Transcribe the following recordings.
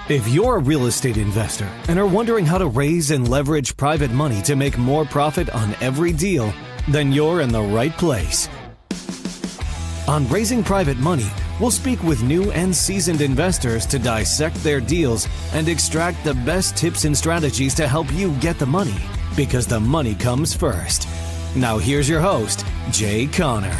If you're a real estate investor and are wondering how to raise and leverage private money to make more profit on every deal, then you're in the right place. On Raising Private Money, we'll speak with new and seasoned investors to dissect their deals and extract the best tips and strategies to help you get the money, because the money comes first. Now here's your host, Jay Connor.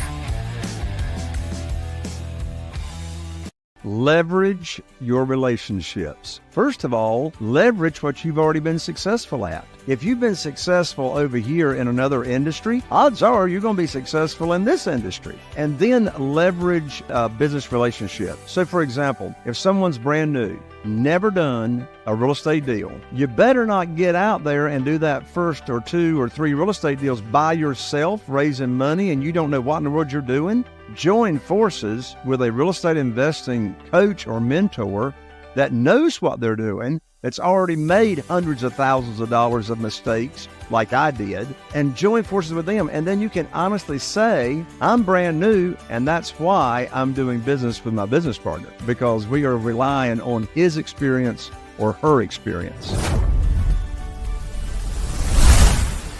Leverage your relationships. First of all, leverage what you've already been successful at. If you've been successful over here in another industry, odds are you're going to be successful in this industry. And then leverage a business relationship. So for example, if someone's brand new, never done a real estate deal, you better not get out there and do that first or two or three real estate deals by yourself, raising money, and you don't know what in the world you're doing. Join forces with a real estate investing coach or mentor that knows what they're doing, that's already made hundreds of thousands of dollars of mistakes like I did, and join forces with them. And then you can honestly say, I'm brand new, and that's why I'm doing business with my business partner, because we are relying on his experience or her experience.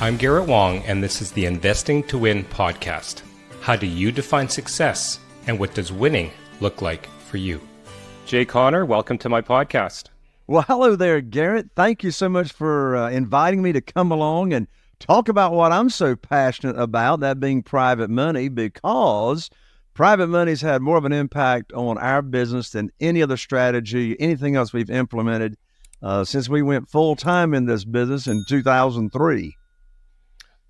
I'm Garret Wong, and this is the Investing to Win podcast. How do you define success, and what does winning look like for you? Jay Connor, welcome to my podcast. Well, hello there, Garret. Thank you so much for inviting me to come along and talk about what I'm so passionate about, that being private money, because private money's had more of an impact on our business than any other strategy, anything else we've implemented since we went full-time in this business in 2003.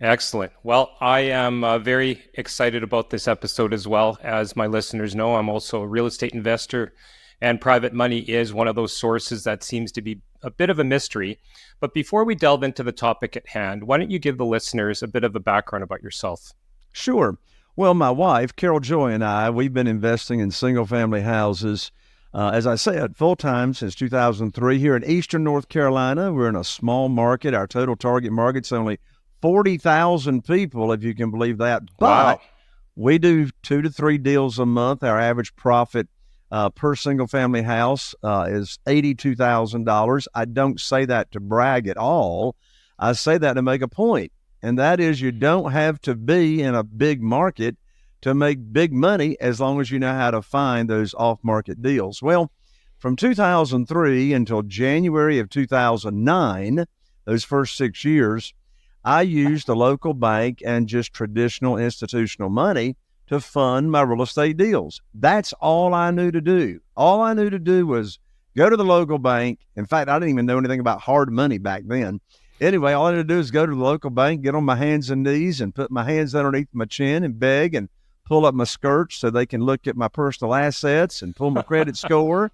Excellent. Well, I am very excited about this episode as well. As my listeners know, I'm also a real estate investor, and private money is one of those sources that seems to be a bit of a mystery. But before we delve into the topic at hand, why don't you give the listeners a bit of a background about yourself? Sure. Well, my wife, Carol Joy, and I, we've been investing in single-family houses, as I said, full-time since 2003 here in Eastern North Carolina. We're in a small market. Our total target market's only 40,000 people, if you can believe that. But we do 2 to 3 deals a month. Our average profit per single family house is $82,000. I don't say that to brag at all. I say that to make a point. And that is, you don't have to be in a big market to make big money as long as you know how to find those off-market deals. Well, from 2003 until January of 2009, those first 6 years, I used a local bank and just traditional institutional money to fund my real estate deals. That's all I knew to do. All I knew to do was go to the local bank. In fact, I didn't even know anything about hard money back then. Anyway, all I had to do is go to the local bank, get on my hands and knees and put my hands underneath my chin and beg and pull up my skirts so they can look at my personal assets and pull my credit score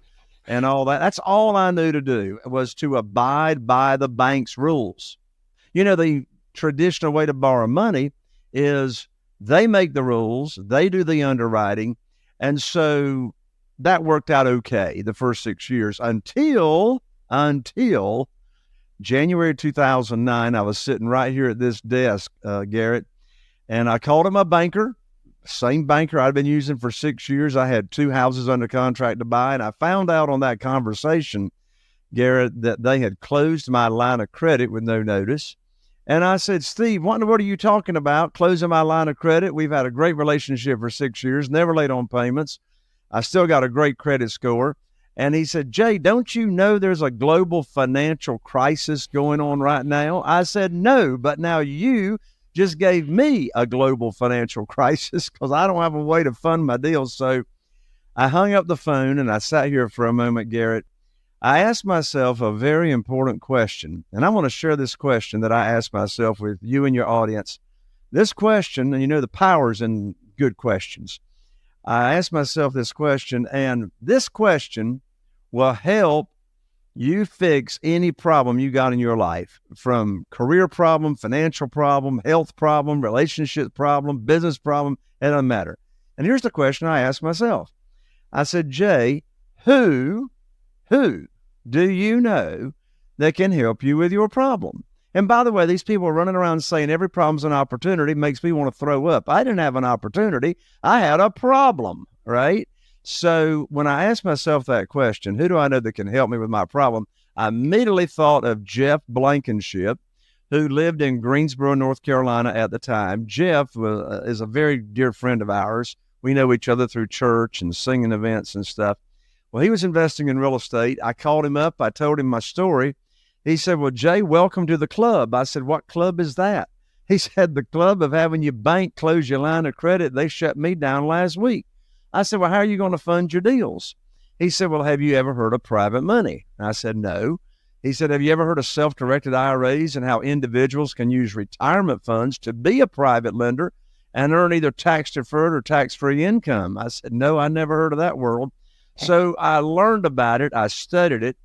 and all that. That's all I knew to do, was to abide by the bank's rules. You know, the traditional way to borrow money is they make the rules, they do the underwriting, and so that worked out okay the first 6 years until January 2009. I was sitting right here at this desk, Garret, and I called up my banker, same banker I'd been using for 6 years. I had 2 houses under contract to buy, and I found out on that conversation, Garret, that they had closed my line of credit with no notice. And I said, Steve, what in the world are you talking about? Closing my line of credit? We've had a great relationship for 6 years, never late on payments. I still got a great credit score. And he said, Jay, don't you know there's a global financial crisis going on right now? I said, no, but now you just gave me a global financial crisis because I don't have a way to fund my deals. So I hung up the phone and I sat here for a moment, Garret. I asked myself a very important question, and I want to share this question that I asked myself with you and your audience. This question, and you know the power's in good questions. I asked myself this question, and this question will help you fix any problem you got in your life, from career problem, financial problem, health problem, relationship problem, business problem. It doesn't matter. And here's the question I asked myself. I said, Jay, who do you know that can help you with your problem? And by the way, these people are running around saying every problem's an opportunity. Makes me want to throw up. I didn't have an opportunity. I had a problem, right? So when I asked myself that question, who do I know that can help me with my problem? I immediately thought of Jeff Blankenship, who lived in Greensboro, North Carolina at the time. Jeff is a very dear friend of ours. We know each other through church and singing events and stuff. Well, he was investing in real estate. I called him up. I told him my story. He said, well, Jay, welcome to the club. I said, what club is that? He said, the club of having your bank close your line of credit. They shut me down last week. I said, well, how are you going to fund your deals? He said, well, have you ever heard of private money? And I said, no. He said, have you ever heard of self-directed IRAs and how individuals can use retirement funds to be a private lender and earn either tax-deferred or tax-free income? I said, no, I never heard of that world. So I learned about it. I studied it.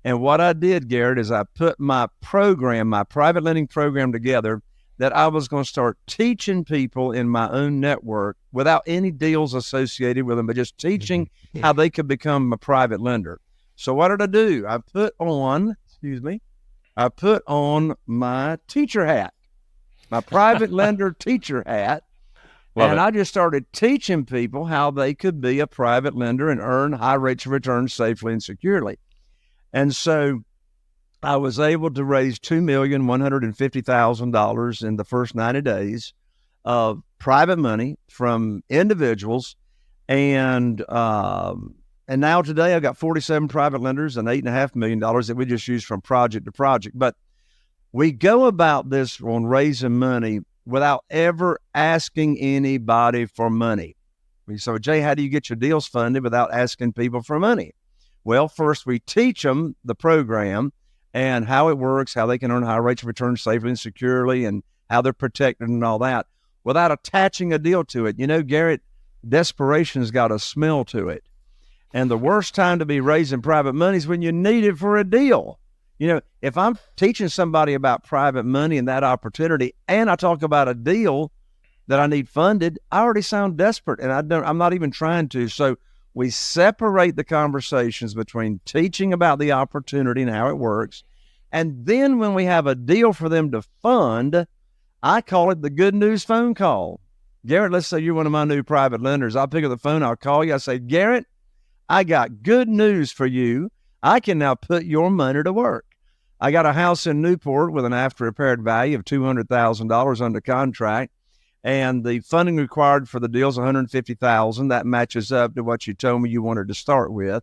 And what I did, Garrett, is I put my program, my private lending program together that I was going to start teaching people in my own network without any deals associated with them, but just teaching how they could become a private lender. So what did I do? I put on my teacher hat, my private lender teacher hat. And I just started teaching people how they could be a private lender and earn high rates of return safely and securely. And so I was able to raise $2,150,000 in the first 90 days of private money from individuals. And now today I've got 47 private lenders and $8.5 million that we just use from project to project. But we go about this on raising money without ever asking anybody for money. So, Jay, how do you get your deals funded without asking people for money? Well, first we teach them the program and how it works, how they can earn high rates of return safely and securely, and how they're protected and all that without attaching a deal to it. You know, Garrett, desperation's got a smell to it. And the worst time to be raising private money is when you need it for a deal. You know, if I'm teaching somebody about private money and that opportunity, and I talk about a deal that I need funded, I already sound desperate, and I'm not even trying to. So we separate the conversations between teaching about the opportunity and how it works. And then when we have a deal for them to fund, I call it the good news phone call. Garrett, let's say you're one of my new private lenders. I'll pick up the phone. I'll call you. I say, Garrett, I got good news for you. I can now put your money to work. I got a house in Newport with an after repaired value of $200,000 under contract. And the funding required for the deal is $150,000. That matches up to what you told me you wanted to start with.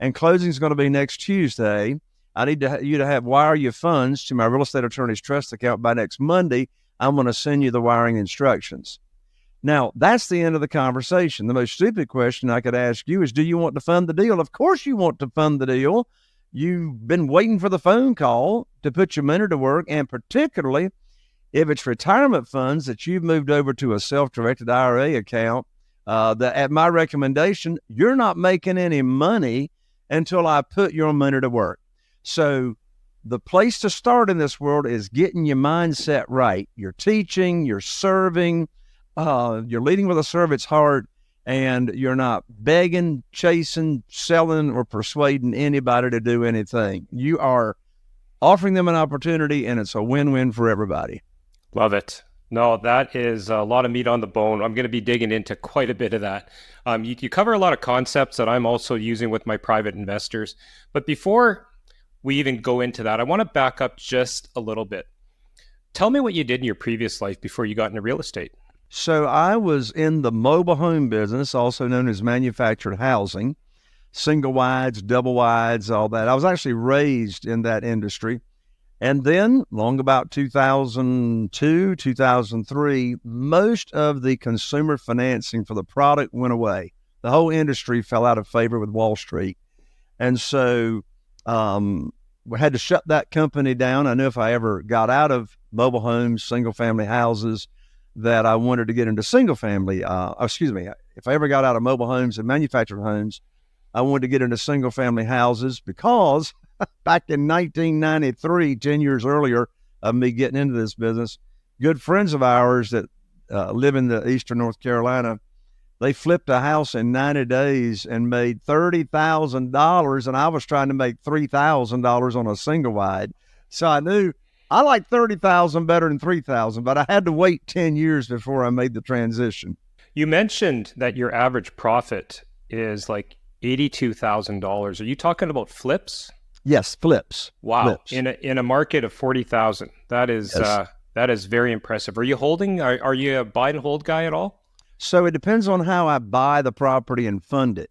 And closing is going to be next Tuesday. I need you to wire your funds to my real estate attorney's trust account by next Monday. I'm going to send you the wiring instructions. Now, that's the end of the conversation. The most stupid question I could ask you is, do you want to fund the deal? Of course you want to fund the deal. You've been waiting for the phone call to put your money to work, and particularly if it's retirement funds that you've moved over to a self-directed IRA account, that at my recommendation, you're not making any money until I put your money to work. So the place to start in this world is getting your mindset right. You're teaching, you're serving, you're leading with a servant's heart, and you're not begging, chasing, selling, or persuading anybody to do anything. You are offering them an opportunity, and it's a win-win for everybody. Love it. No, that is a lot of meat on the bone. I'm going to be digging into quite a bit of that. You cover a lot of concepts that I'm also using with my private investors. But before we even go into that, I want to back up just a little bit. Tell me what you did in your previous life before you got into real estate. So I was in the mobile home business, also known as manufactured housing, single wides, double wides, all that. I was actually raised in that industry. And then, long about 2002, 2003, most of the consumer financing for the product went away. The whole industry fell out of favor with Wall Street. And so we had to shut that company down. I knew if I ever got out of mobile homes, single-family houses, that I wanted to get into single-family. If I ever got out of mobile homes and manufactured homes, I wanted to get into single-family houses because back in 1993, 10 years earlier of me getting into this business, good friends of ours that live in the eastern North Carolina, they flipped a house in 90 days and made $30,000, and I was trying to make $3,000 on a single wide. So I knew I like $30,000 better than $3,000, but I had to wait 10 years before I made the transition. You mentioned that your average profit is like $82,000. Are you talking about flips? Yes, flips. Wow. Flips. In a market of 40,000. That is Yes. that is very impressive. Are you holding? Are you a buy and hold guy at all? So it depends on how I buy the property and fund it.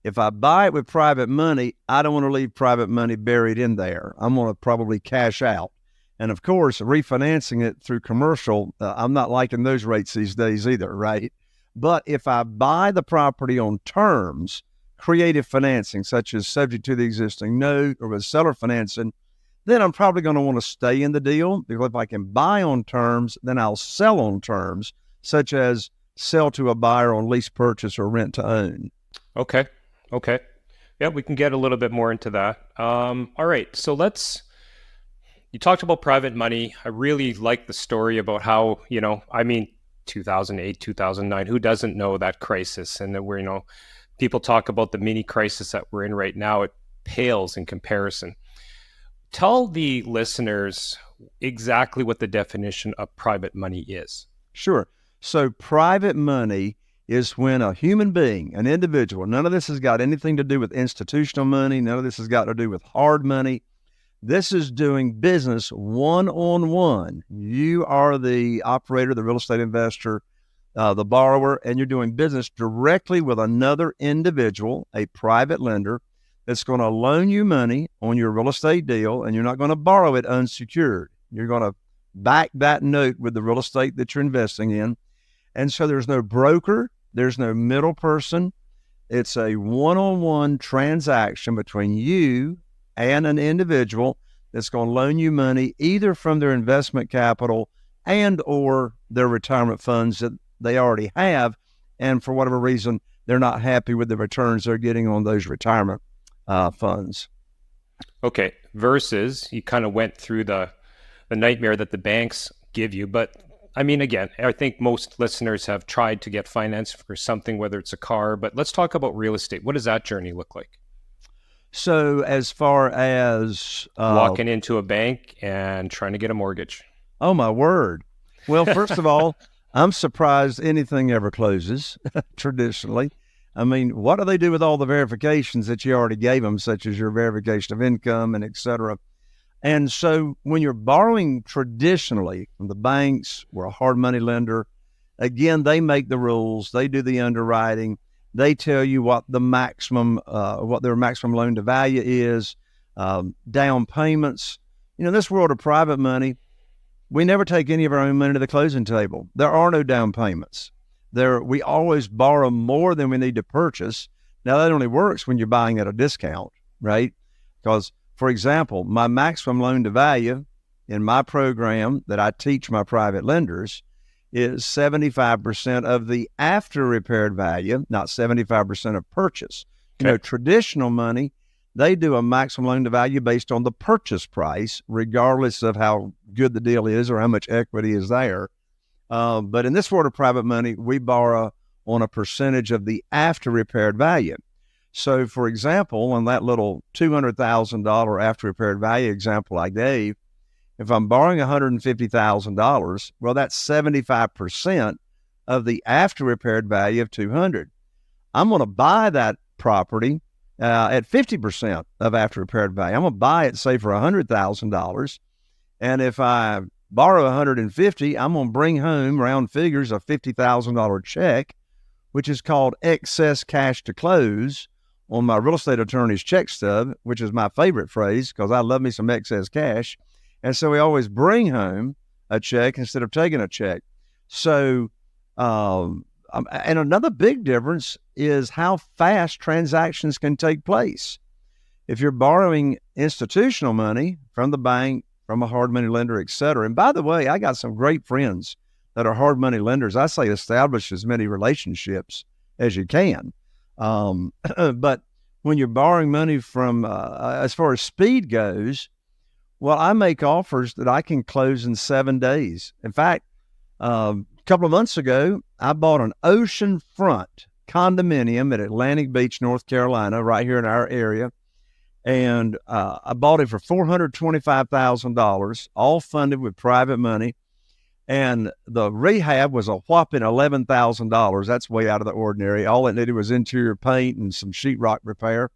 If I buy it with private money, I don't want to leave private money buried in there. I'm going to probably cash out. And of course, refinancing it through commercial, I'm not liking those rates these days either, right? But if I buy the property on terms, creative financing, such as subject to the existing note or with seller financing, then I'm probably going to want to stay in the deal, because if I can buy on terms, then I'll sell on terms, such as sell to a buyer on lease purchase or rent to own. Okay. Yeah, we can get a little bit more into that. All right. So you talked about private money. I really like the story about how, 2008, 2009, who doesn't know that crisis? And that people talk about the mini crisis that we're in right now. It pales in comparison. Tell the listeners exactly what the definition of private money is. Sure. So private money is when a human being, an individual, none of this has got anything to do with institutional money. None of this has got to do with hard money. This is doing business one-on-one. You are the operator, the real estate investor, the borrower, and you're doing business directly with another individual, a private lender, that's going to loan you money on your real estate deal, and you're not going to borrow it unsecured. You're going to back that note with the real estate that you're investing in. And so there's no broker, there's no middle person. It's a one-on-one transaction between you and an individual that's going to loan you money either from their investment capital and or their retirement funds that they already have. And for whatever reason, they're not happy with the returns they're getting on those retirement funds. Okay. Versus you kind of went through the nightmare that the banks give you. But I mean, again, I think most listeners have tried to get finance for something, whether it's a car, but let's talk about real estate. What does that journey look like? So as far as walking into a bank and trying to get a mortgage. Oh, my word. Well, first of all, I'm surprised anything ever closes traditionally. I mean, what do they do with all the verifications that you already gave them, such as your verification of income and et cetera? And so when you're borrowing traditionally from the banks, we're a hard money lender. Again, they make the rules. They do the underwriting. They tell you what the maximum, what their maximum loan to value is, down payments. In this world of private money, we never take any of our own money to the closing table. There are no down payments. We always borrow more than we need to purchase. Now, that only works when you're buying at a discount, right? Because, for example, my maximum loan to value in my program that I teach my private lenders is 75% of the after repaired value, not 75% of purchase. Okay. Traditional money, they do a maximum loan to value based on the purchase price, regardless of how good the deal is or how much equity is there. But in this world of private money, we borrow on a percentage of the after repaired value. So, for example, on that little $200,000 after repaired value example I gave, if I'm borrowing $150,000, well, that's 75% of the after repaired value of $200,000. I'm going to buy that property at 50% of after repaired value. I'm going to buy it, say, for $100,000. And if I borrow $150,000, I'm going to bring home, round figures, a $50,000 check, which is called excess cash to close on my real estate attorney's check stub, which is my favorite phrase because I love me some excess cash. And so we always bring home a check instead of taking a check. So, and another big difference is how fast transactions can take place. If you're borrowing institutional money from the bank, from a hard money lender, et cetera. And by the way, I got some great friends that are hard money lenders. I say establish as many relationships as you can. But when you're borrowing money from, as far as speed goes, well, I make offers that I can close in 7 days. In fact, a couple of months ago, I bought an oceanfront condominium at Atlantic Beach, North Carolina, right here in our area. And I bought it for $425,000, all funded with private money. And the rehab was a whopping $11,000. That's way out of the ordinary. All it needed was interior paint and some sheetrock repair.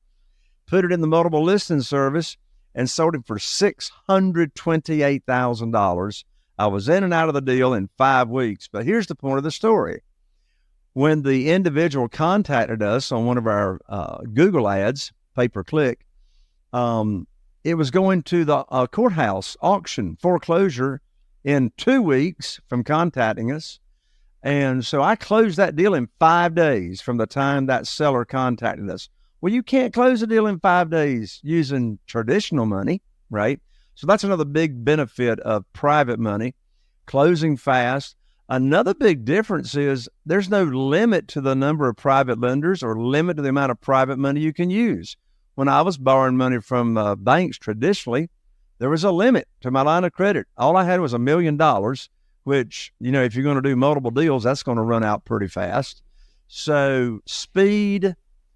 Put it in the multiple listing service and sold it for $628,000. I was in and out of the deal in 5 weeks. But here's the point of the story. When the individual contacted us on one of our Google ads, pay-per-click, it was going to the courthouse auction foreclosure in 2 weeks from contacting us. And so I closed that deal in 5 days from the time that seller contacted us. Well, you can't close a deal in 5 days using traditional money, right? So that's another big benefit of private money, closing fast. Another big difference is there's no limit to the number of private lenders or limit to the amount of private money you can use. When I was borrowing money from banks traditionally, there was a limit to my line of credit. All I had was $1 million, which, if you're going to do multiple deals, that's going to run out pretty fast. So speed,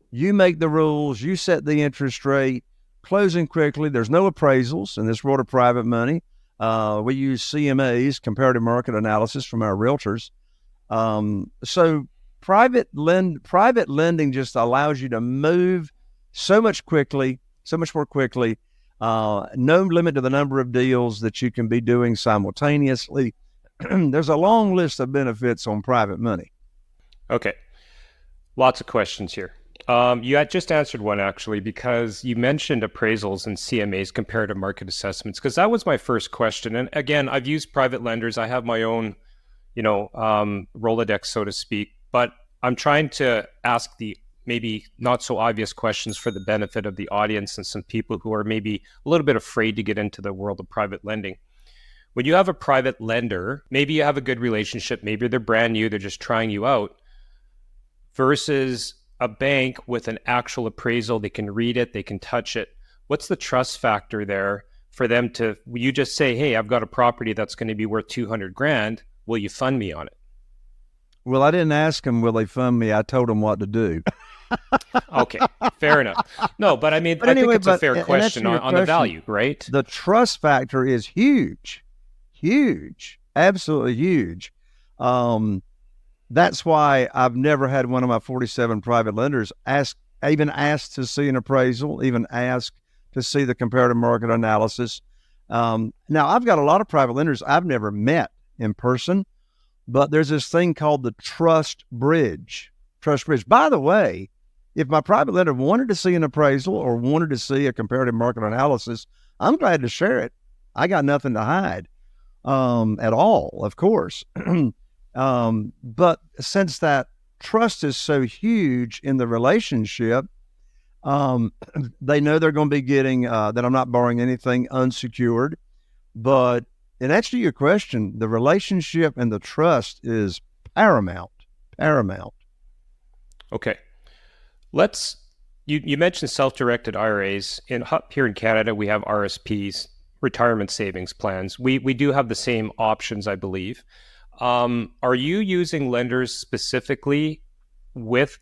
you make the rules, you set the interest rate, closing quickly. There's no appraisals in this world of private money. We use CMAs, comparative market analysis, from our realtors. So private lending just allows you to move so much more quickly. No limit to the number of deals that you can be doing simultaneously. There's a long list of benefits on private money. Okay. Lots of questions here. You had just answered one, actually, because you mentioned appraisals and CMAs, comparative market assessments, because that was my first question. And again, I've used private lenders. I have my own, Rolodex, so to speak, but I'm trying to ask the maybe not so obvious questions for the benefit of the audience and some people who are maybe a little bit afraid to get into the world of private lending. When you have a private lender, maybe you have a good relationship, maybe they're brand new, they're just trying you out, versus a bank with an actual appraisal. They can read it, they can touch it. What's the trust factor there for them to, you just say, hey, I've got a property that's going to be worth $200,000. Will you fund me on it? Well, I didn't ask them, will they fund me? I told them what to do. Okay, fair enough. No, but I mean, I think it's a fair question on the value, right? The trust factor is huge, absolutely huge. That's why I've never had one of my 47 private lenders even ask to see an appraisal, even ask to see the comparative market analysis. Now, I've got a lot of private lenders I've never met in person, but there's this thing called the trust bridge. By the way, if my private lender wanted to see an appraisal or wanted to see a comparative market analysis, I'm glad to share it. I got nothing to hide at all, of course. But since that trust is so huge in the relationship, they know they're going to be getting, that I'm not borrowing anything unsecured. But in answer to your question, the relationship and the trust is paramount. Okay. You mentioned self-directed IRAs. Here in Canada, we have RSPs, retirement savings plans. We do have the same options, I believe. Are you using lenders specifically with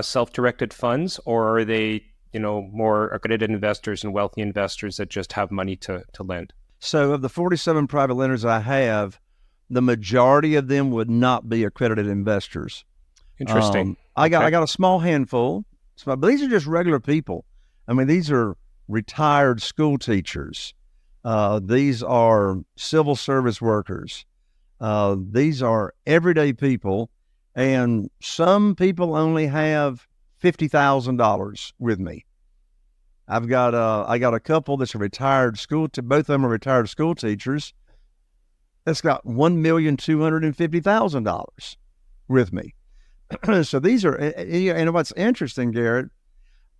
self-directed funds, or are they, more accredited investors and wealthy investors that just have money to lend? So of the 47 private lenders I have, the majority of them would not be accredited investors. Interesting. I got a small handful, but these are just regular people. I mean, these are retired school teachers. These are civil service workers. These are everyday people, and some people only have $50,000 with me. I got a couple that's a retired both of them are retired school teachers. That's got $1,250,000 with me. So these are, and what's interesting, Garrett,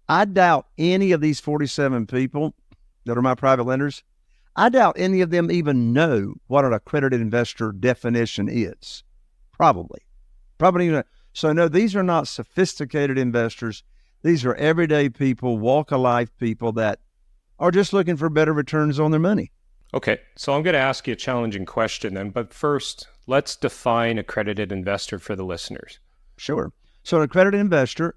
I doubt any of these 47 people that are my private lenders, I doubt any of them even know what an accredited investor definition is. Probably. So no, these are not sophisticated investors. These are everyday people, walk of life people that are just looking for better returns on their money. Okay, so I'm going to ask you a challenging question then, but first, let's define accredited investor for the listeners. Sure. So an accredited investor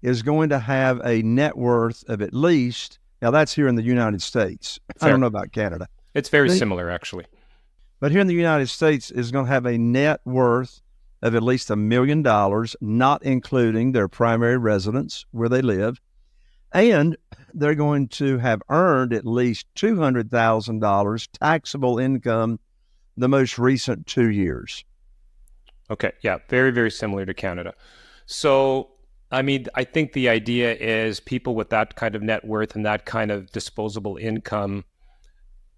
is going to have a net worth of at least, now that's here in the United States. Fair. I don't know about Canada. It's very similar, actually. But here in the United States is going to have a net worth of at least $1 million, not including their primary residence where they live. And they're going to have earned at least $200,000 taxable income the most recent 2 years. Okay, yeah, very, very similar to Canada. So, I mean, I think the idea is people with that kind of net worth and that kind of disposable income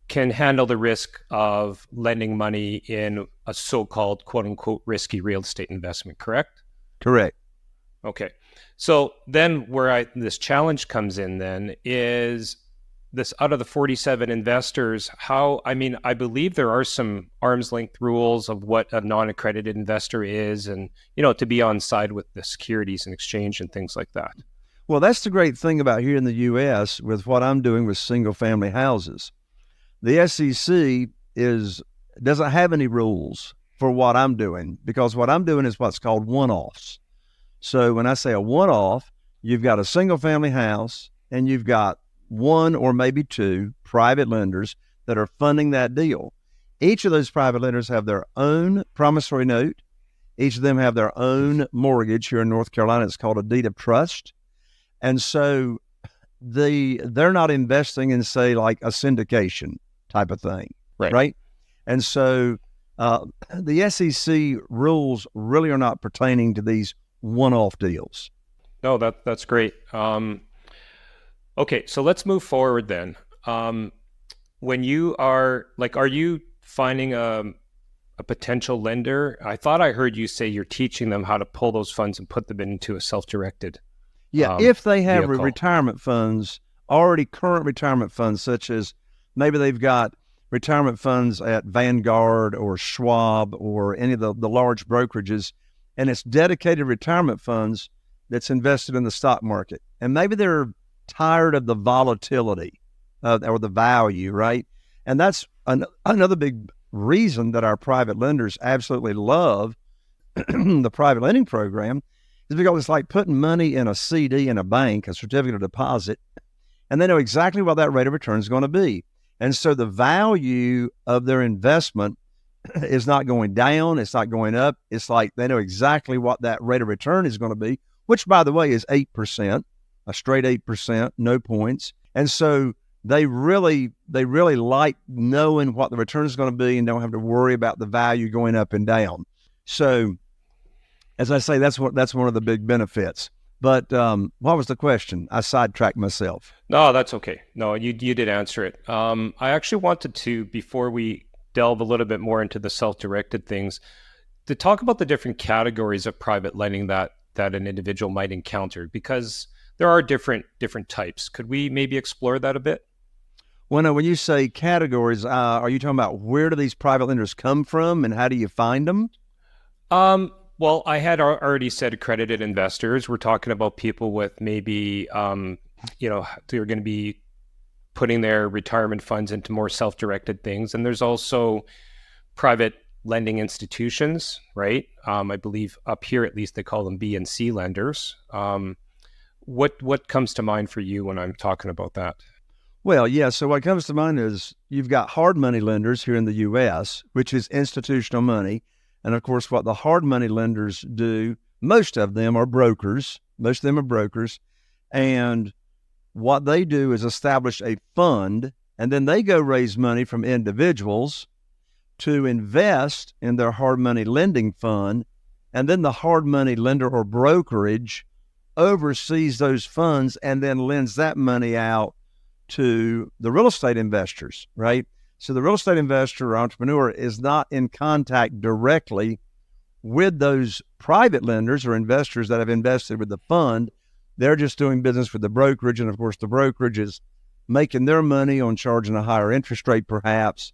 can handle the risk of lending money in a so-called quote unquote risky real estate investment, correct? Correct. Okay. So then where this challenge comes in then is this out of the 47 investors, I believe there are some arm's length rules of what a non-accredited investor is and, to be on side with the Securities and Exchange and things like that. Well, that's the great thing about here in the U.S. with what I'm doing with single family houses. The SEC doesn't have any rules for what I'm doing because what I'm doing is what's called one-offs. So when I say a one-off, you've got a single family house and you've got one or maybe two private lenders that are funding that deal. Each of those private lenders have their own promissory note. Each of them have their own mortgage. Here in North Carolina, it's called a deed of trust. And so they're not investing in, say, like a syndication type of thing, right? And so the SEC rules really are not pertaining to these one-off deals. No, that's great. Okay, so let's move forward then. When you are you finding a potential lender? I thought I heard you say you're teaching them how to pull those funds and put them into a self-directed. Yeah, if they have vehicle. retirement funds, already current retirement funds, such as maybe they've got retirement funds at Vanguard or Schwab or any of the large brokerages, and it's dedicated retirement funds that's invested in the stock market. And maybe they're tired of the volatility or the value, right? And that's another big reason that our private lenders absolutely love the private lending program is because it's like putting money in a CD in a bank, a certificate of deposit, and they know exactly what that rate of return is going to be. And so the value of their investment is not going down. It's not going up. It's like they know exactly what that rate of return is going to be, which, by the way, is 8%, a straight 8%, no points. And so they really like knowing what the return is going to be and don't have to worry about the value going up and down. So, as I say, that's one of the big benefits. But what was the question? I sidetracked myself. No, that's okay. No, you did answer it. I actually wanted to, before we delve a little bit more into the self-directed things, to talk about the different categories of private lending that an individual might encounter, because there are different types. Could we maybe explore that a bit? Well, no, when you say categories, are you talking about where do these private lenders come from and how do you find them? Well, I had already said accredited investors. We're talking about people with maybe, they're going to be putting their retirement funds into more self-directed things. And there's also private lending institutions, right? I believe up here, at least they call them B and C lenders. What comes to mind for you when I'm talking about that? Well, yeah. So what comes to mind is you've got hard money lenders here in the U.S., which is institutional money. And of course, what the hard money lenders do, most of them are brokers. And what they do is establish a fund, and then they go raise money from individuals to invest in their hard money lending fund. And then the hard money lender or brokerage oversees those funds and then lends that money out to the real estate investors, right? So the real estate investor or entrepreneur is not in contact directly with those private lenders or investors that have invested with the fund. They're just doing business with the brokerage. And of course, the brokerage is making their money on charging a higher interest rate, perhaps,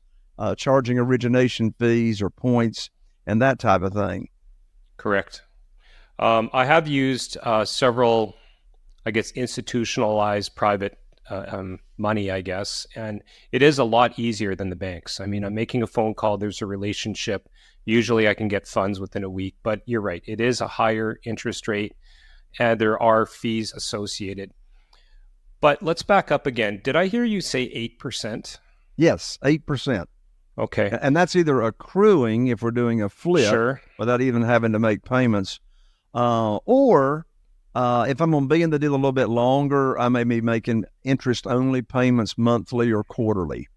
charging origination fees or points and that type of thing. Correct. I have used several, institutionalized private money, I guess. And it is a lot easier than the banks. I mean, I'm making a phone call, there's a relationship. Usually I can get funds within a week, but you're right. It is a higher interest rate and there are fees associated. But let's back up again. Did I hear you say 8%? Yes, 8%. Okay. And that's either accruing if we're doing a flip Sure. without even having to make payments, or if I'm going to be in the deal a little bit longer, I may be making interest-only payments monthly or quarterly.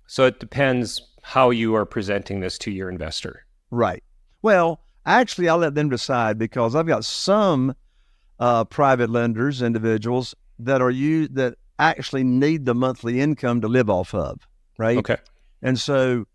So it depends how you are presenting this to your investor. Right. Well, actually, I'll let them decide because I've got some private lenders, individuals that actually need the monthly income to live off of, right? Okay. And so,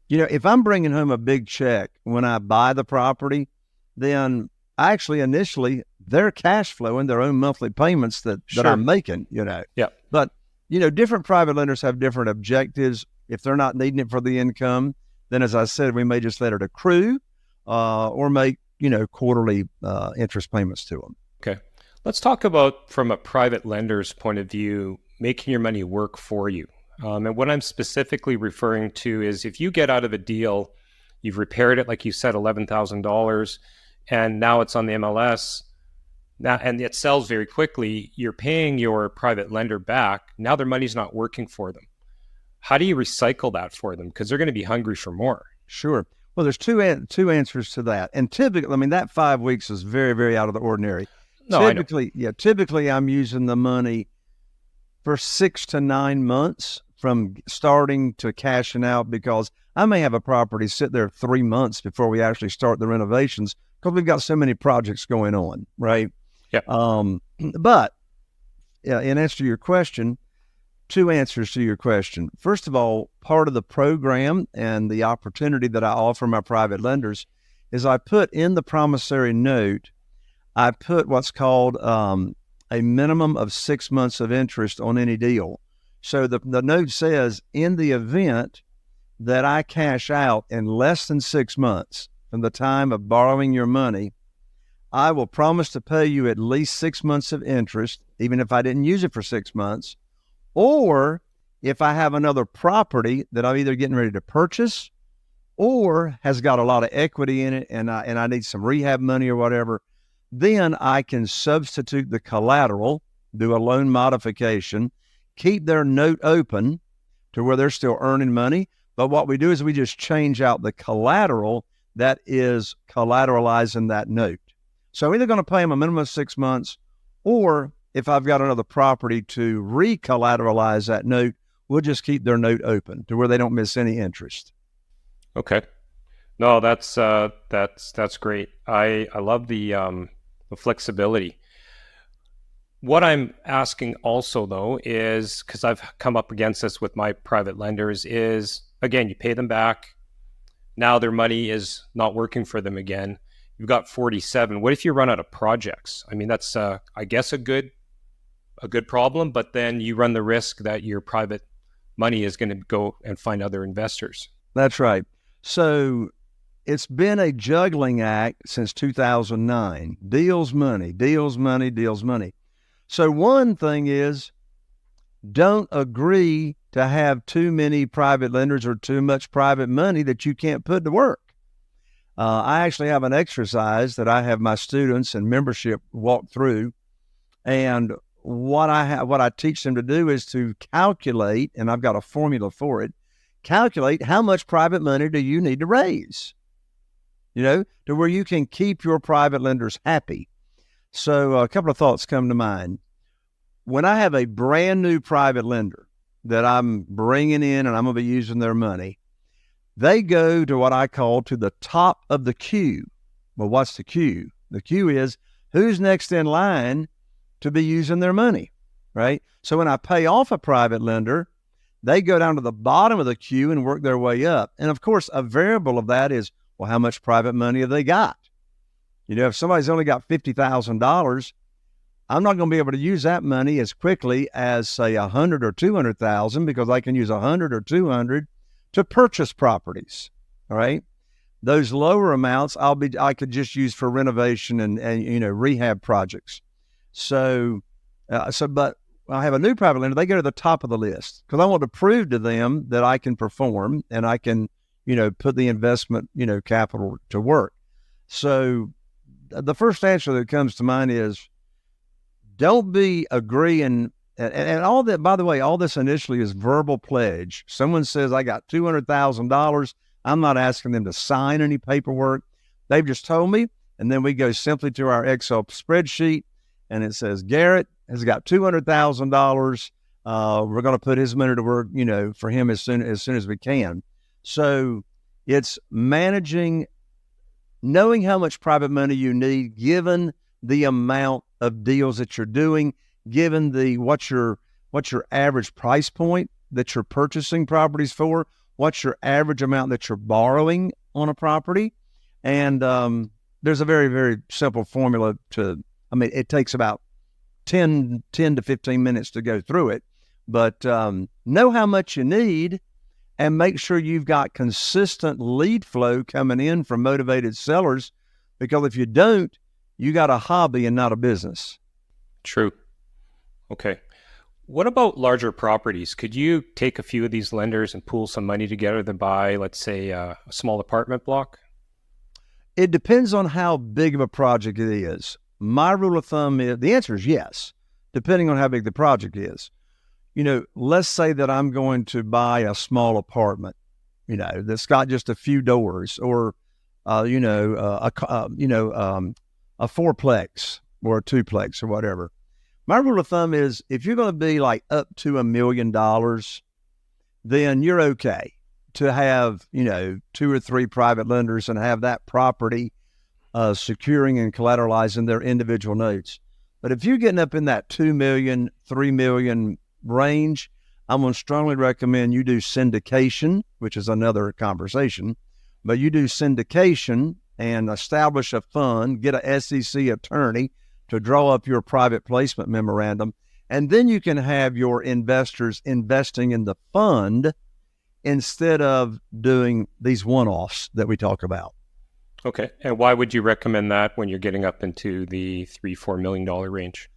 if I'm bringing home a big check when I buy the property, then actually initially they're cash flowing their own monthly payments that Sure. I'm making, Yeah. But, different private lenders have different objectives. If they're not needing it for the income, then as I said, we may just let it accrue or make, quarterly interest payments to them. Okay. Let's talk about, from a private lender's point of view, making your money work for you. And what I'm specifically referring to is if you get out of a deal, you've repaired it, like you said, $11,000, and now it's on the MLS, now, and it sells very quickly, you're paying your private lender back. Now their money's not working for them. How do you recycle that for them? Because they're going to be hungry for more. Sure. Well, there's two answers to that. And typically, that 5 weeks is very, very out of the ordinary. No, Typically I'm using the money for 6 to 9 months from starting to cashing out, because I may have a property sit there 3 months before we actually start the renovations because we've got so many projects going on, right? Yeah. But in answer to your question, 2 answers to your question. First of all, part of the program and the opportunity that I offer my private lenders is I put in the promissory note, I put what's called a minimum of 6 months of interest on any deal. So the note says, in the event that I cash out in less than 6 months from the time of borrowing your money, I will promise to pay you at least 6 months of interest, even if I didn't use it for 6 months. Or if I have another property that I'm either getting ready to purchase or has got a lot of equity in it and I need some rehab money or whatever, then I can substitute the collateral, do a loan modification, keep their note open to where they're still earning money. But what we do is we just change out the collateral that is collateralizing that note. So I'm either going to pay them a minimum of 6 months, or if I've got another property to re-collateralize that note, we'll just keep their note open to where they don't miss any interest. Okay. No, that's great. I love the flexibility. What I'm asking also, though, is, because I've come up against this with my private lenders, is, again, you pay them back. Now their money is not working for them again. You've got 47. What if you run out of projects? I mean, that's, I guess, a good problem, but then you run the risk that your private money is going to go and find other investors. That's right. So it's been a juggling act since 2009. Deals money, deals money, deals money. So one thing is, don't agree to have too many private lenders or too much private money that you can't put to work. I actually have an exercise that I have my students and membership walk through, and what I teach them to do is to calculate, and I've got a formula for it. Calculate how much private money do you need to raise, to where you can keep your private lenders happy. So a couple of thoughts come to mind. When I have a brand new private lender that I'm bringing in and I'm going to be using their money, they go to what I call to the top of the queue. Well, what's the queue? The queue is who's next in line to be using their money, right? So when I pay off a private lender, they go down to the bottom of the queue and work their way up. And of course, a variable of that is, well, how much private money have they got? If somebody's only got $50,000, I'm not going to be able to use that money as quickly as, say, 100 or 200,000, because I can use 100 or 200 to purchase properties. All right. Those lower amounts I could just use for renovation and rehab projects. But I have a new private lender. They go to the top of the list because I want to prove to them that I can perform and I can, put the investment, capital to work. So the first answer that comes to mind is, don't be agreeing And all that, by the way, all this initially is verbal pledge. Someone says, I got $200,000. I'm not asking them to sign any paperwork. They've just told me. And then we go simply to our Excel spreadsheet, and it says, Garret has got $200,000. We're going to put his money to work, for him as soon as we can. So it's managing, knowing how much private money you need, given the amount of deals that you're doing, given what's your average price point that you're purchasing properties for, what's your average amount that you're borrowing on a property. And there's a very, very simple formula it takes about 10 to 15 minutes to go through it, but know how much you need and make sure you've got consistent lead flow coming in from motivated sellers, because if you don't, you got a hobby and not a business. True. Okay. What about larger properties? Could you take a few of these lenders and pool some money together to buy, let's say, a small apartment block? It depends on how big of a project it is. My rule of thumb is, the answer is yes, depending on how big the project is. Let's say that I'm going to buy a small apartment, that's got just a few doors, or, a fourplex or a twoplex or whatever. My rule of thumb is, if you're going to be like up to $1 million, then you're okay to have, 2 or 3 private lenders and have that property securing and collateralizing their individual notes. But if you're getting up in that 2 million, 3 million range, I'm going to strongly recommend you do syndication, which is another conversation, but you do syndication and establish a fund, get a SEC attorney to draw up your private placement memorandum, and then you can have your investors investing in the fund instead of doing these one-offs that we talk about. Okay. And why would you recommend that when you're getting up into the $3-4 million range?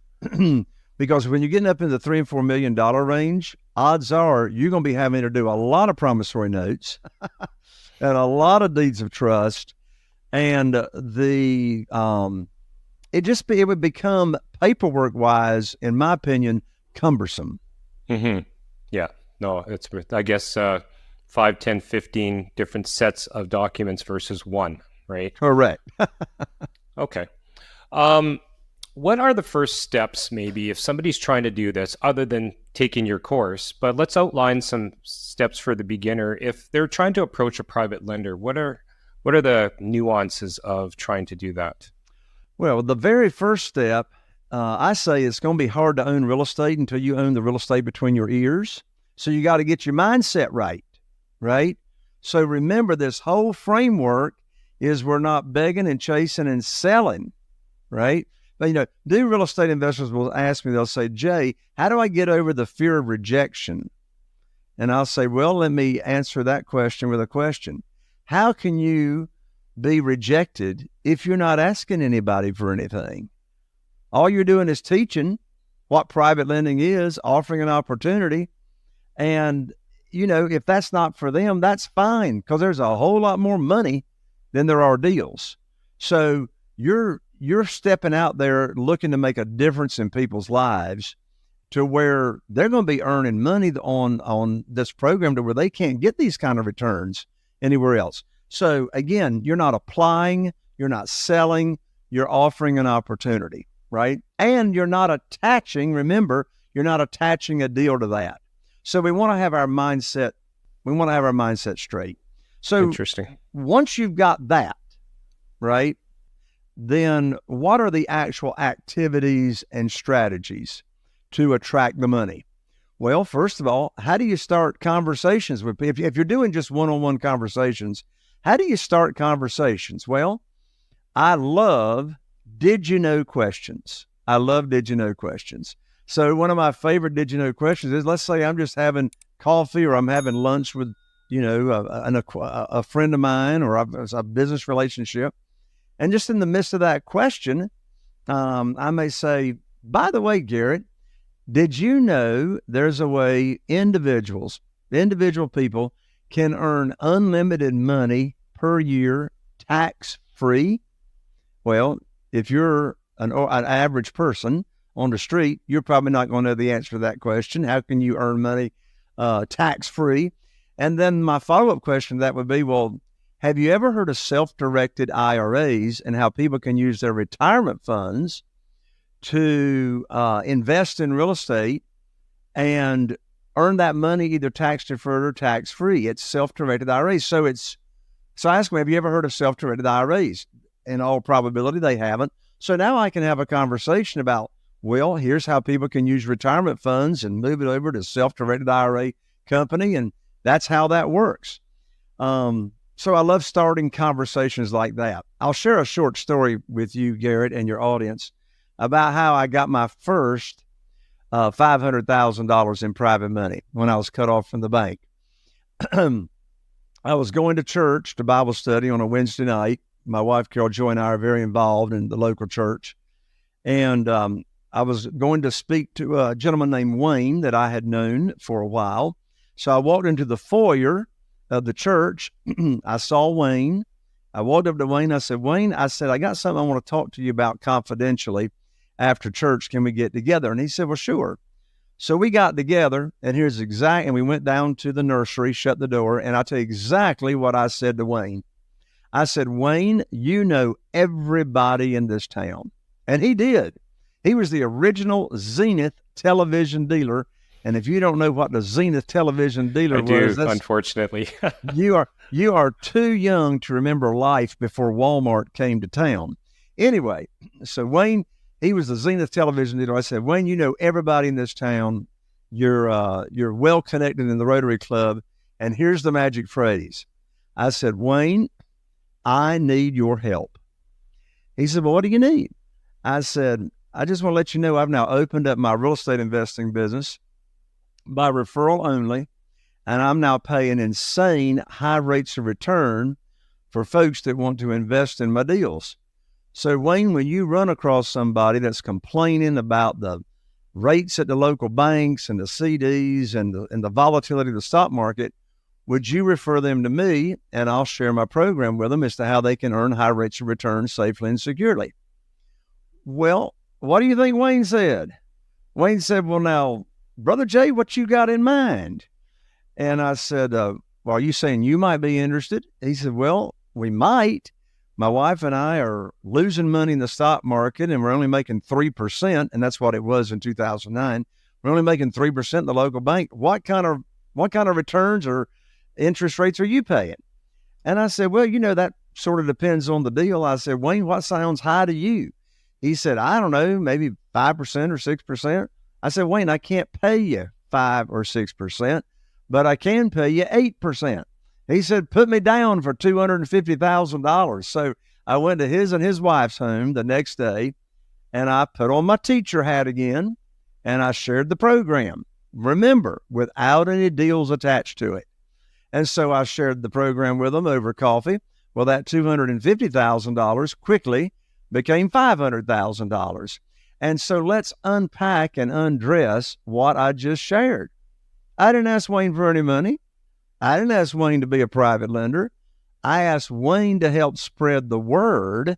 Because when you're getting up in the $3 and $4 million range, odds are you're going to be having to do a lot of promissory notes and a lot of deeds of trust, and it would become, paperwork wise, in my opinion, cumbersome. Mm-hmm. Yeah. No, I guess 5, 10, 15 different sets of documents versus one, right? Correct. Okay. What are the first steps, maybe, if somebody's trying to do this, other than taking your course? But let's outline some steps for the beginner. If they're trying to approach a private lender, what are the nuances of trying to do that? Well, the very first step, I say it's going to be hard to own real estate until you own the real estate between your ears. So you got to get your mindset right? So remember, this whole framework is we're not begging and chasing and selling, right? But, new real estate investors will ask me, they'll say, Jay, how do I get over the fear of rejection? And I'll say, well, let me answer that question with a question. How can you be rejected if you're not asking anybody for anything? All you're doing is teaching what private lending is, offering an opportunity. And, if that's not for them, that's fine, because there's a whole lot more money than there are deals. So you're stepping out there looking to make a difference in people's lives to where they're going to be earning money on this program to where they can't get these kind of returns anywhere else. So again, you're not applying, you're not selling, you're offering an opportunity, right? And you're not attaching a deal to that. So we want to have our mindset straight. So interesting. Once you've got that, right, then what are the actual activities and strategies to attract the money? Well, first of all, how do you start conversations with people? If you're doing just one-on-one conversations, how do you start conversations? Well, I love did you know questions. So one of my favorite did you know questions is, let's say I'm just having coffee or I'm having lunch with, a friend of mine, or a business relationship. And just in the midst of that question, I may say, by the way, Garret, did you know there's a way individual people can earn unlimited money per year tax-free? Well, if you're an average person, on the street, you're probably not going to know the answer to that question. How can you earn money tax-free? And then my follow-up question to that would be, well, have you ever heard of self-directed IRAs and how people can use their retirement funds to invest in real estate and earn that money either tax-deferred or tax-free? It's self-directed IRAs. So I asked them, have you ever heard of self-directed IRAs? In all probability, they haven't. So now I can have a conversation about, well, here's how people can use retirement funds and move it over to self-directed IRA company, and that's how that works. So I love starting conversations like that. I'll share a short story with you, Garret, and your audience about how I got my first $500,000 in private money when I was cut off from the bank. I was going to church to Bible study on a Wednesday night. My wife, Carol Joy, and I are very involved in the local church. And I was going to speak to a gentleman named Wayne that I had known for a while. So I walked into the foyer of the church. I saw Wayne. I walked up to Wayne. I said, Wayne, I got something I want to talk to you about confidentially after church. Can we get together? And he said, well, sure. So we got together, and and we went down to the nursery, shut the door, and I'll tell you exactly what I said to Wayne. I said, Wayne, you know everybody in this town. And he did. He was the original Zenith television dealer. And if you don't know what the Zenith television dealer was, unfortunately, you are too young to remember life before Walmart came to town. Anyway, so Wayne, he was the Zenith television dealer. I said, Wayne, you know everybody in this town. You're well connected in the Rotary Club. And here's the magic phrase. I said, Wayne, I need your help. He said, well, what do you need? I said, I just want to let you know I've now opened up my real estate investing business by referral only, and I'm now paying insane high rates of return for folks that want to invest in my deals. So, Wayne, when you run across somebody that's complaining about the rates at the local banks and the CDs and the volatility of the stock market, would you refer them to me, and I'll share my program with them as to how they can earn high rates of return safely and securely? Well, what do you think Wayne said? Wayne said, well, now, Brother Jay, what you got in mind? And I said, well, are you saying you might be interested? He said, well, we might. My wife and I are losing money in the stock market, and we're only making 3%, and that's what it was in 2009. We're only making 3% in the local bank. What kind of returns or interest rates are you paying? And I said, well, that sort of depends on the deal. I said, Wayne, what sounds high to you? He said, I don't know, maybe 5% or 6%. I said, Wayne, I can't pay you 5 or 6%, but I can pay you 8%. He said, put me down for $250,000. So I went to his and his wife's home the next day, and I put on my teacher hat again, and I shared the program. Remember, without any deals attached to it. And so I shared the program with them over coffee. Well, that $250,000 quickly became $500,000. And so let's unpack and undress what I just shared. I didn't ask Wayne for any money. I didn't ask Wayne to be a private lender. I asked Wayne to help spread the word,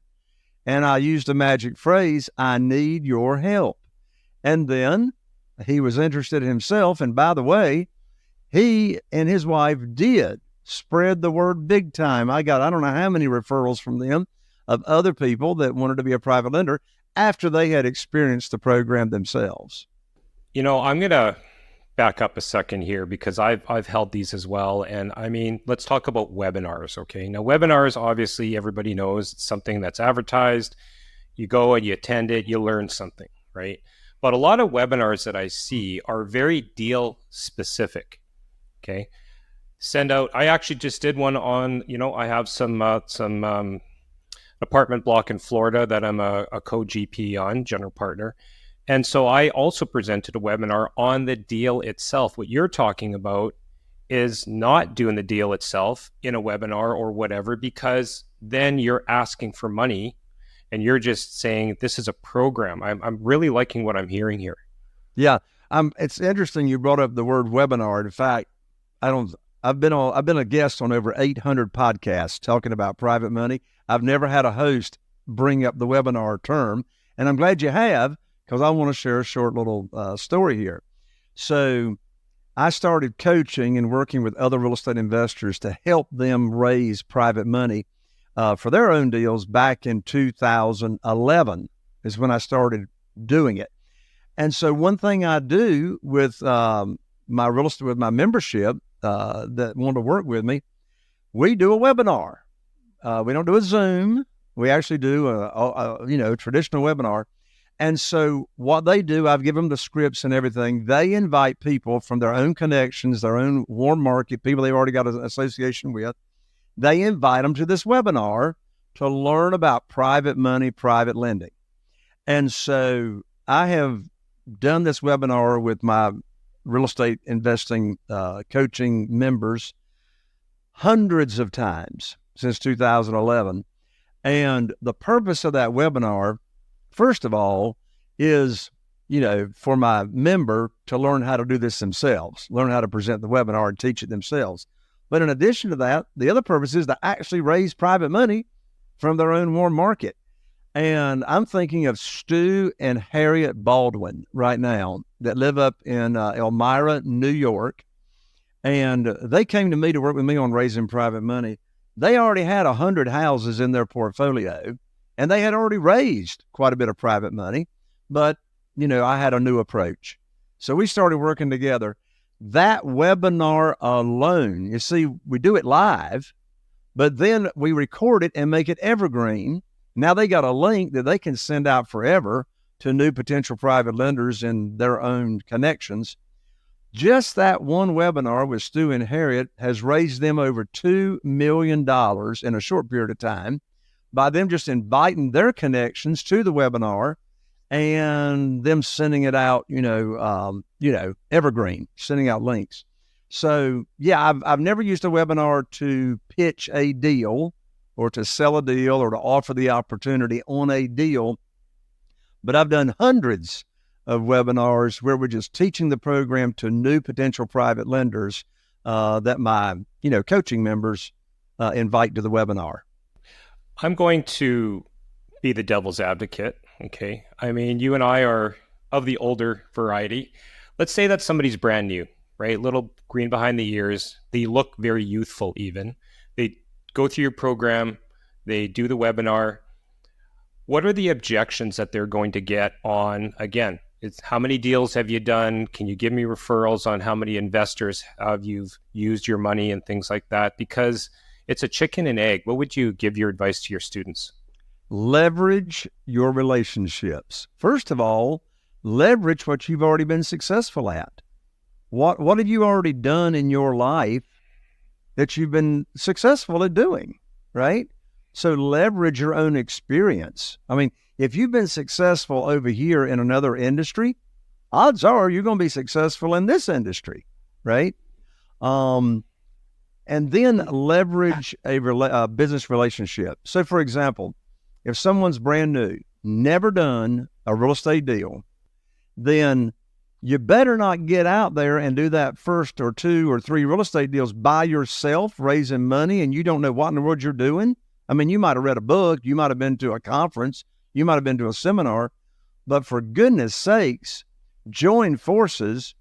and I used a magic phrase, I need your help. And then he was interested himself, and by the way, he and his wife did spread the word big time. I don't know how many referrals from them of other people that wanted to be a private lender after they had experienced the program themselves. I'm going to back up a second here because I've held these as well. And I mean, let's talk about webinars. Okay. Now, webinars, obviously, everybody knows it's something that's advertised. You go and you attend it, you learn something, right? But a lot of webinars that I see are very deal specific. Okay. I actually just did one on, I have some apartment block in Florida that I'm a co-GP on, general partner. And so I also presented a webinar on the deal itself. What you're talking about is not doing the deal itself in a webinar or whatever, because then you're asking for money and you're just saying, this is a program. I'm really liking what I'm hearing here. Yeah. It's interesting you brought up the word webinar. In fact, I've been a guest on over 800 podcasts talking about private money. I've never had a host bring up the webinar term, and I'm glad you have, because I want to share a short little story here. So I started coaching and working with other real estate investors to help them raise private money for their own deals back in 2011 is when I started doing it. And so one thing I do with my real estate, with my membership that want to work with me, we do a webinar. We don't do a Zoom. We actually do a traditional webinar. And so what they do, I've given them the scripts and everything. They invite people from their own connections, their own warm market, people they've already got an association with. They invite them to this webinar to learn about private money, private lending. And so I have done this webinar with my real estate investing coaching members hundreds of times since 2011. And the purpose of that webinar, first of all, is, for my member to learn how to do this themselves, learn how to present the webinar and teach it themselves. But in addition to that, the other purpose is to actually raise private money from their own warm market. And I'm thinking of Stu and Harriet Baldwin right now that live up in Elmira, New York. And they came to me to work with me on raising private money. They already had 100 houses in their portfolio, and they had already raised quite a bit of private money. But, I had a new approach. So we started working together. That webinar alone, you see, we do it live, but then we record it and make it evergreen. Now they got a link that they can send out forever to new potential private lenders in their own connections. Just that one webinar with Stu and Harriet has raised them over $2 million in a short period of time by them just inviting their connections to the webinar and them sending it out, evergreen, sending out links. So yeah, I've never used a webinar to pitch a deal or to sell a deal or to offer the opportunity on a deal, but I've done hundreds of webinars where we're just teaching the program to new potential private lenders that my, coaching members invite to the webinar. I'm going to be the devil's advocate. Okay. I mean, you and I are of the older variety. Let's say that somebody's brand new, right? Little green behind the ears. They look very youthful even. They go through your program. They do the webinar. What are the objections that they're going to get on, again, it's how many deals have you done? Can you give me referrals on how many investors have you've used your money and things like that? Because it's a chicken and egg. What would you give your advice to your students? Leverage your relationships. First of all, leverage what you've already been successful at. What have you already done in your life that you've been successful at doing, right? So leverage your own experience. I mean, if you've been successful over here in another industry, odds are you're going to be successful in this industry, right? And then leverage a business relationship. So for example, if someone's brand new, never done a real estate deal, then you better not get out there and do that first or 2 or 3 real estate deals by yourself, raising money, and you don't know what in the world you're doing. I mean, you might have read a book, you might have been to a conference, you might have been to a seminar, but for goodness sakes, join forces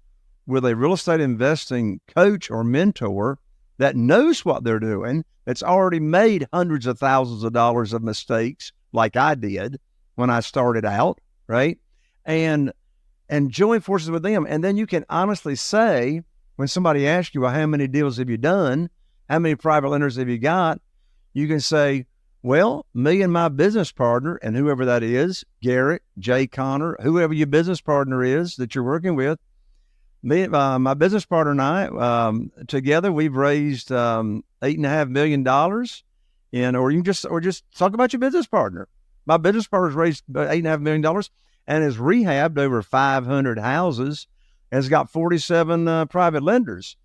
with a real estate investing coach or mentor that knows what they're doing, that's already made hundreds of thousands of dollars of mistakes like I did when I started out, right? And join forces with them. And then you can honestly say, when somebody asks you, well, how many deals have you done? How many private lenders have you got? You can say, well, me and my business partner, and whoever that is, Garrett, Jay, Connor, whoever your business partner is that you're working with, me, my business partner and I, together, we've raised $8.5 million. Or just talk about your business partner. My business partner's raised $8.5 million and has rehabbed over 500 houses and has got 47 private lenders.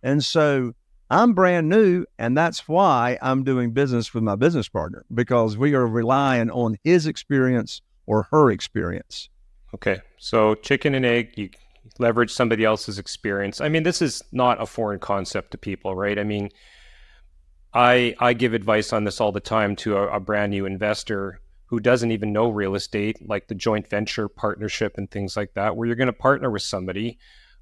And so I'm brand new, and that's why I'm doing business with my business partner, because we are relying on his experience or her experience. Okay. So chicken and egg, you leverage somebody else's experience. I mean, this is not a foreign concept to people, right? I mean, I give advice on this all the time to a brand new investor who doesn't even know real estate, like the joint venture partnership and things like that, where you're going to partner with somebody.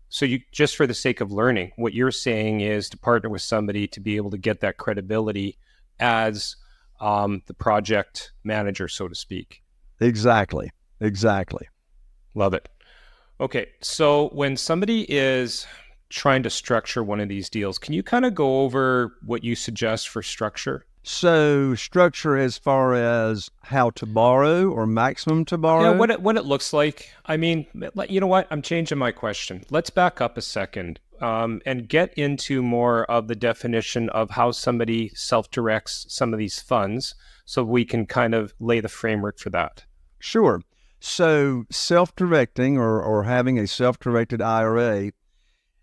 So you, just for the sake of learning, what you're saying is to partner with somebody to be able to get that credibility as the project manager, so to speak. Exactly. Love it. Okay, so when somebody is trying to structure one of these deals, can you kind of go over what you suggest for structure? So structure as far as how to borrow or maximum to borrow? Yeah, what it looks like. I mean, you know what? I'm changing my question. Let's back up a second and get into more of the definition of how somebody self-directs some of these funds so we can kind of lay the framework for that. Sure. So self-directing or having a self-directed IRA,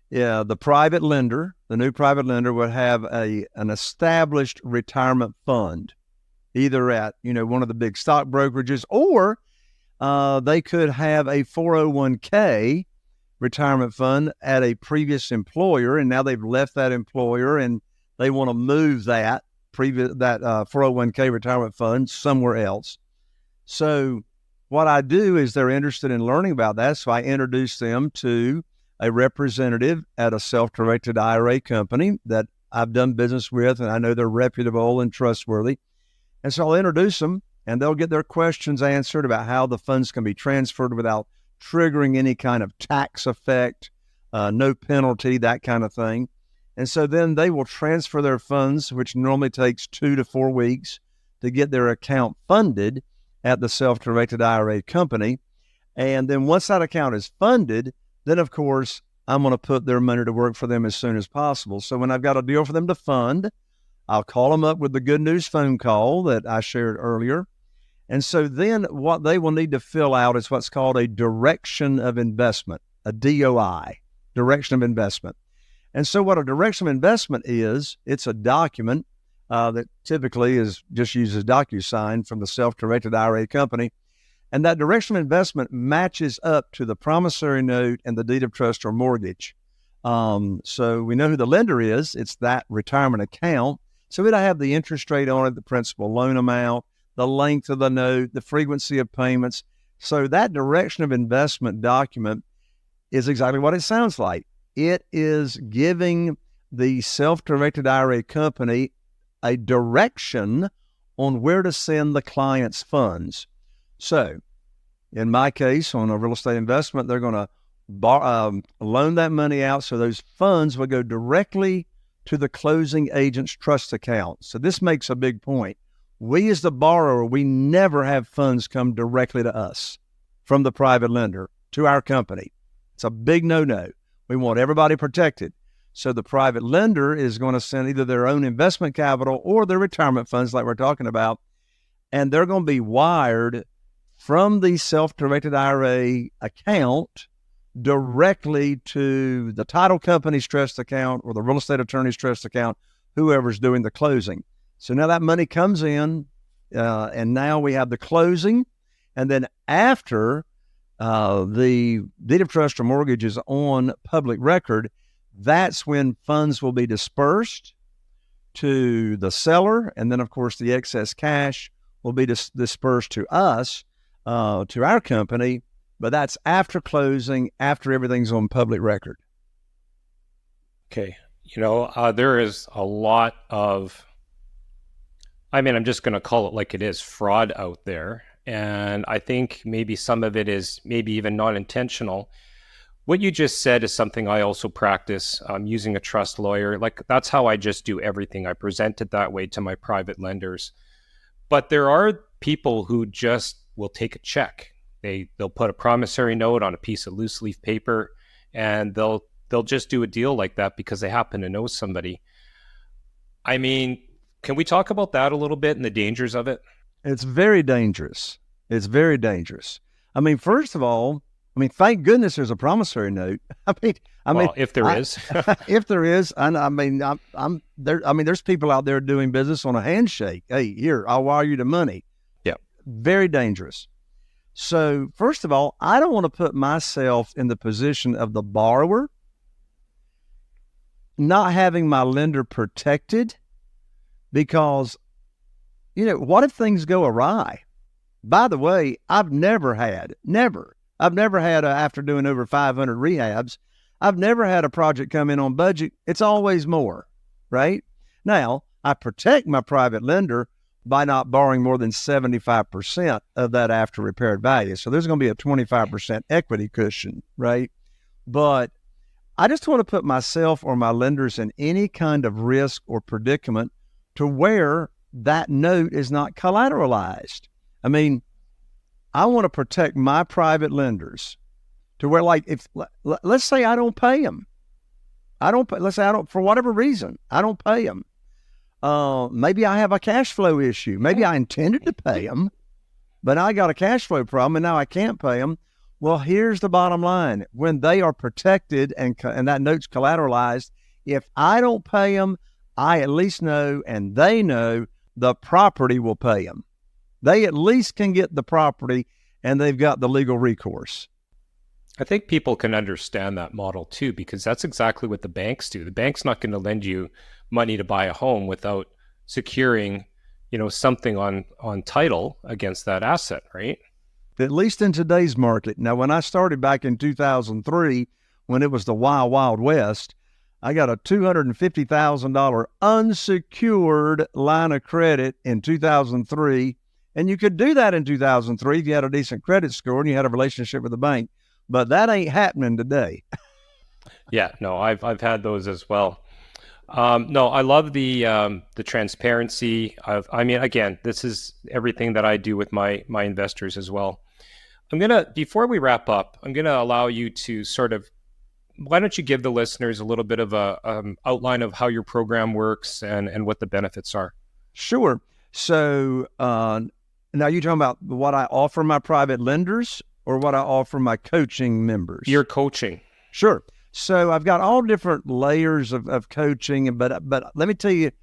the private lender, the new private lender would have an established retirement fund, either at, one of the big stock brokerages, or they could have a 401k retirement fund at a previous employer, and now they've left that employer and they want to move that 401k retirement fund somewhere else. So what I do is they're interested in learning about that, so I introduce them to a representative at a self-directed IRA company that I've done business with, and I know they're reputable and trustworthy. And so I'll introduce them, and they'll get their questions answered about how the funds can be transferred without triggering any kind of tax effect, no penalty, that kind of thing. And so then they will transfer their funds, which normally takes 2 to 4 weeks to get their account funded at the self-directed IRA company. And then once that account is funded, then of course, I'm going to put their money to work for them as soon as possible. So when I've got a deal for them to fund, I'll call them up with the good news phone call that I shared earlier. And so then what they will need to fill out is what's called a direction of investment, a DOI, direction of investment. And so what a direction of investment is, it's a document that typically is just uses DocuSign from the self-directed IRA company. And that direction of investment matches up to the promissory note and the deed of trust or mortgage. So we know who the lender is. It's that retirement account. So it'll have the interest rate on it, the principal loan amount, the length of the note, the frequency of payments. So that direction of investment document is exactly what it sounds like. It is giving the self-directed IRA company a direction on where to send the client's funds. So in my case, on a real estate investment, they're going to loan that money out. So those funds will go directly to the closing agent's trust account. So this makes a big point. We as the borrower, we never have funds come directly to us from the private lender to our company. It's a big no-no. We want everybody protected. So the private lender is going to send either their own investment capital or their retirement funds like we're talking about, and they're going to be wired from the self-directed IRA account directly to the title company's trust account or the real estate attorney's trust account, whoever's doing the closing. So now that money comes in, and now we have the closing, and then after the deed of trust or mortgage is on public record, that's when funds will be dispersed to the seller. And then, of course, the excess cash will be dispersed to us, to our company. But that's after closing, after everything's on public record. Okay. There is a lot of, I'm just going to call it like it is, fraud out there. And I think maybe some of it is maybe even not intentional. What you just said is something I also practice using a trust lawyer. Like that's how I just do everything. I present it that way to my private lenders. But there are people who just will take a check. They'll put a promissory note on a piece of loose leaf paper, and they'll just do a deal like that because they happen to know somebody. Can we talk about that a little bit and the dangers of it? It's very dangerous. It's very dangerous. First of all, thank goodness there's a promissory note. If there is, if there is, and I'm there. There's people out there doing business on a handshake. Hey, here, I'll wire you the money. Yeah, very dangerous. So first of all, I don't want to put myself in the position of the borrower, not having my lender protected, because, what if things go awry? By the way, I've never had, after doing over 500 rehabs, I've never had a project come in on budget. It's always more, right? Now, I protect my private lender by not borrowing more than 75% of that after repaired value. So there's going to be a 25% equity cushion, right? But I just want to put myself or my lenders in any kind of risk or predicament to where that note is not collateralized. I mean, I want to protect my private lenders to where, like, if let's say I don't pay them, let's say I don't, for whatever reason, I don't pay them. Maybe I have a cash flow issue. Maybe I intended to pay them, but I got a cash flow problem and now I can't pay them. Well, here's the bottom line. When they are protected and that note's collateralized, if I don't pay them, I at least know, and they know, the property will pay them. They at least can get the property and they've got the legal recourse. I think people can understand that model too, because that's exactly what the banks do. The bank's not going to lend you money to buy a home without securing, something on title against that asset, right? At least in today's market. Now, when I started back in 2003, when it was the wild, wild west, I got a $250,000 unsecured line of credit in 2003. And you could do that in 2003 if you had a decent credit score and you had a relationship with the bank. But that ain't happening today. Yeah, no, I've had those as well. No, I love the transparency of, again, this is everything that I do with my investors as well. Before we wrap up, I'm gonna allow you to why don't you give the listeners a little bit of a outline of how your program works and what the benefits are? Sure. So now you're talking about what I offer my private lenders or what I offer my coaching members? Your coaching. Sure. So I've got all different layers of coaching, but let me keep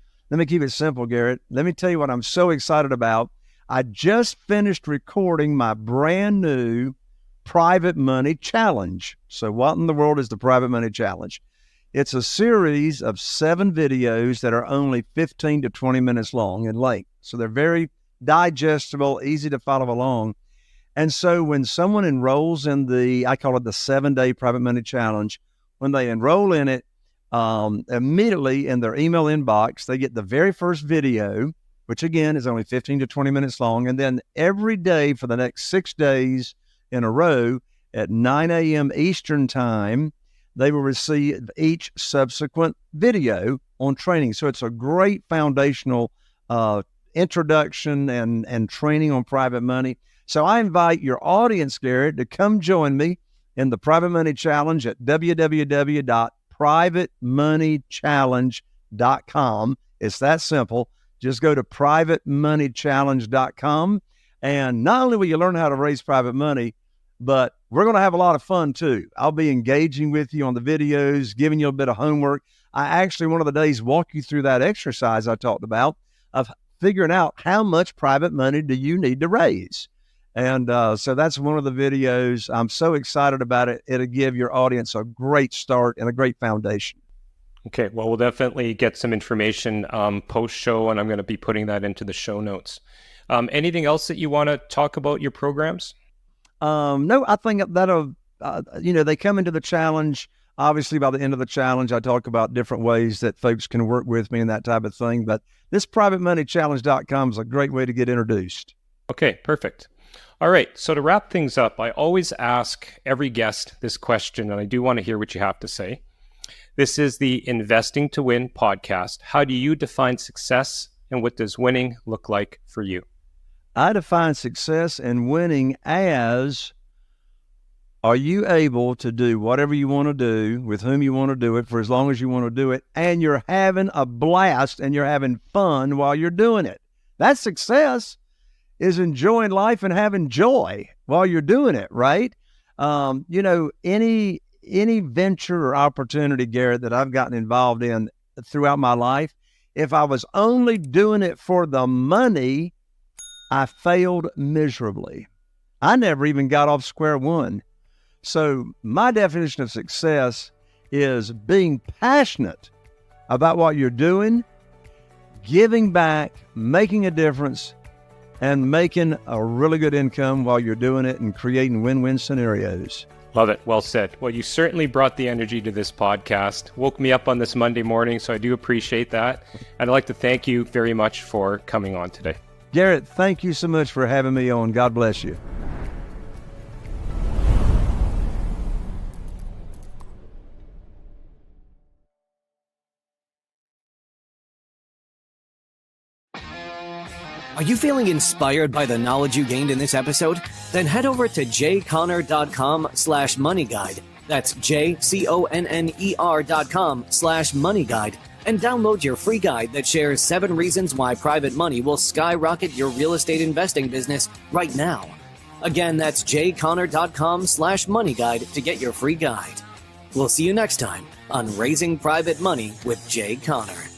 it simple, Garrett. Let me tell you what I'm so excited about. I just finished recording my brand new Private Money Challenge. So what in the world is the Private Money Challenge? It's a series of 7 videos that are only 15 to 20 minutes long in length. So they're very digestible, easy to follow along. And so when someone enrolls in I call it the 7-day Private Money Challenge, when they enroll in it, immediately in their email inbox, they get the very first video, which again is only 15 to 20 minutes long. And then every day for the next 6 days in a row at 9 a.m. Eastern time, they will receive each subsequent video on training. So it's a great foundational introduction and training on private money. So I invite your audience, Garrett, to come join me in the Private Money Challenge at www.privatemoneychallenge.com. It's that simple. Just go to privatemoneychallenge.com. And not only will you learn how to raise private money, but we're going to have a lot of fun too. I'll be engaging with you on the videos, giving you a bit of homework. I actually, one of the days, walk you through that exercise I talked about of figuring out how much private money do you need to raise. And so that's one of the videos. I'm so excited about it. It'll give your audience a great start and a great foundation. Okay, well, we'll definitely get some information post-show, and I'm going to be putting that into the show notes. Anything else that you want to talk about your programs? No, I think that'll, they come into the challenge. Obviously, by the end of the challenge, I talk about different ways that folks can work with me and that type of thing. But this privatemoneychallenge.com is a great way to get introduced. Okay, perfect. All right, so to wrap things up, I always ask every guest this question, and I do want to hear what you have to say. This is the Investing to Win podcast. How do you define success, and what does winning look like for you? I define success and winning as, are you able to do whatever you want to do with whom you want to do it for as long as you want to do it, and you're having a blast and you're having fun while you're doing it? That's success, is enjoying life and having joy while you're doing it, right? Any venture or opportunity, Garrett, that I've gotten involved in throughout my life, if I was only doing it for the money, I failed miserably. I never even got off square one. So my definition of success is being passionate about what you're doing, giving back, making a difference, and making a really good income while you're doing it and creating win-win scenarios. Love it. Well said. Well, you certainly brought the energy to this podcast. Woke me up on this Monday morning, so I do appreciate that. And I'd like to thank you very much for coming on today. Garret, thank you so much for having me on. God bless you. Are you feeling inspired by the knowledge you gained in this episode? Then head over to jconner.com/moneyguide. That's jconner.com/moneyguide and download your free guide that shares 7 reasons why private money will skyrocket your real estate investing business right now. Again, that's jconner.com/moneyguide to get your free guide. We'll see you next time on Raising Private Money with Jay Conner.